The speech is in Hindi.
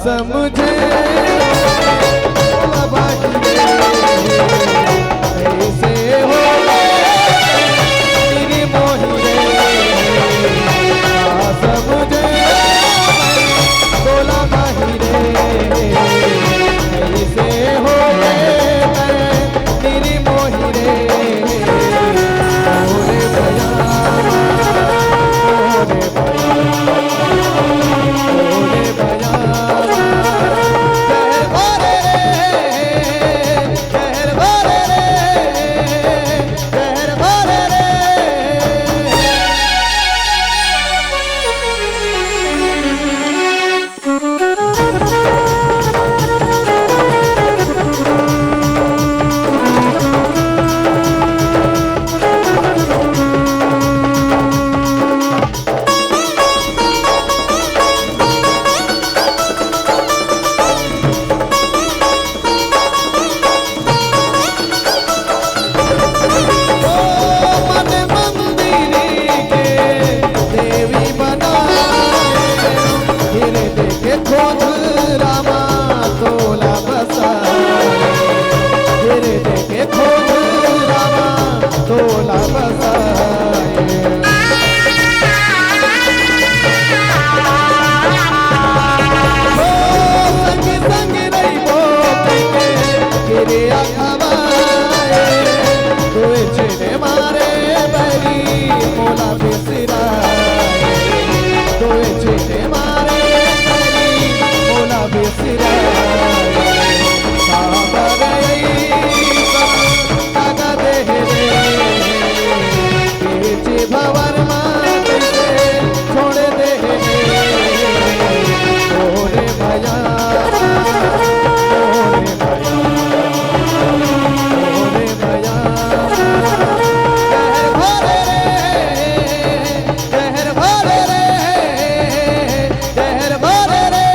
समझे ऐसे हो तेरी मोही समझे बोला माही रे ऐसे हो तेरी मोही रे ओरे भया ओरे भया ओरे भया तोला बसाए संग संग नहीं बोते गिरे अखबाए तुए चेने मारे बरी मोला बिसराए तुए चेने मारे बरी मोला बिसराए भवर छोड़ दे ओरे भया ओरे भया ओरे भया कहर भरे रे कहर भरे रे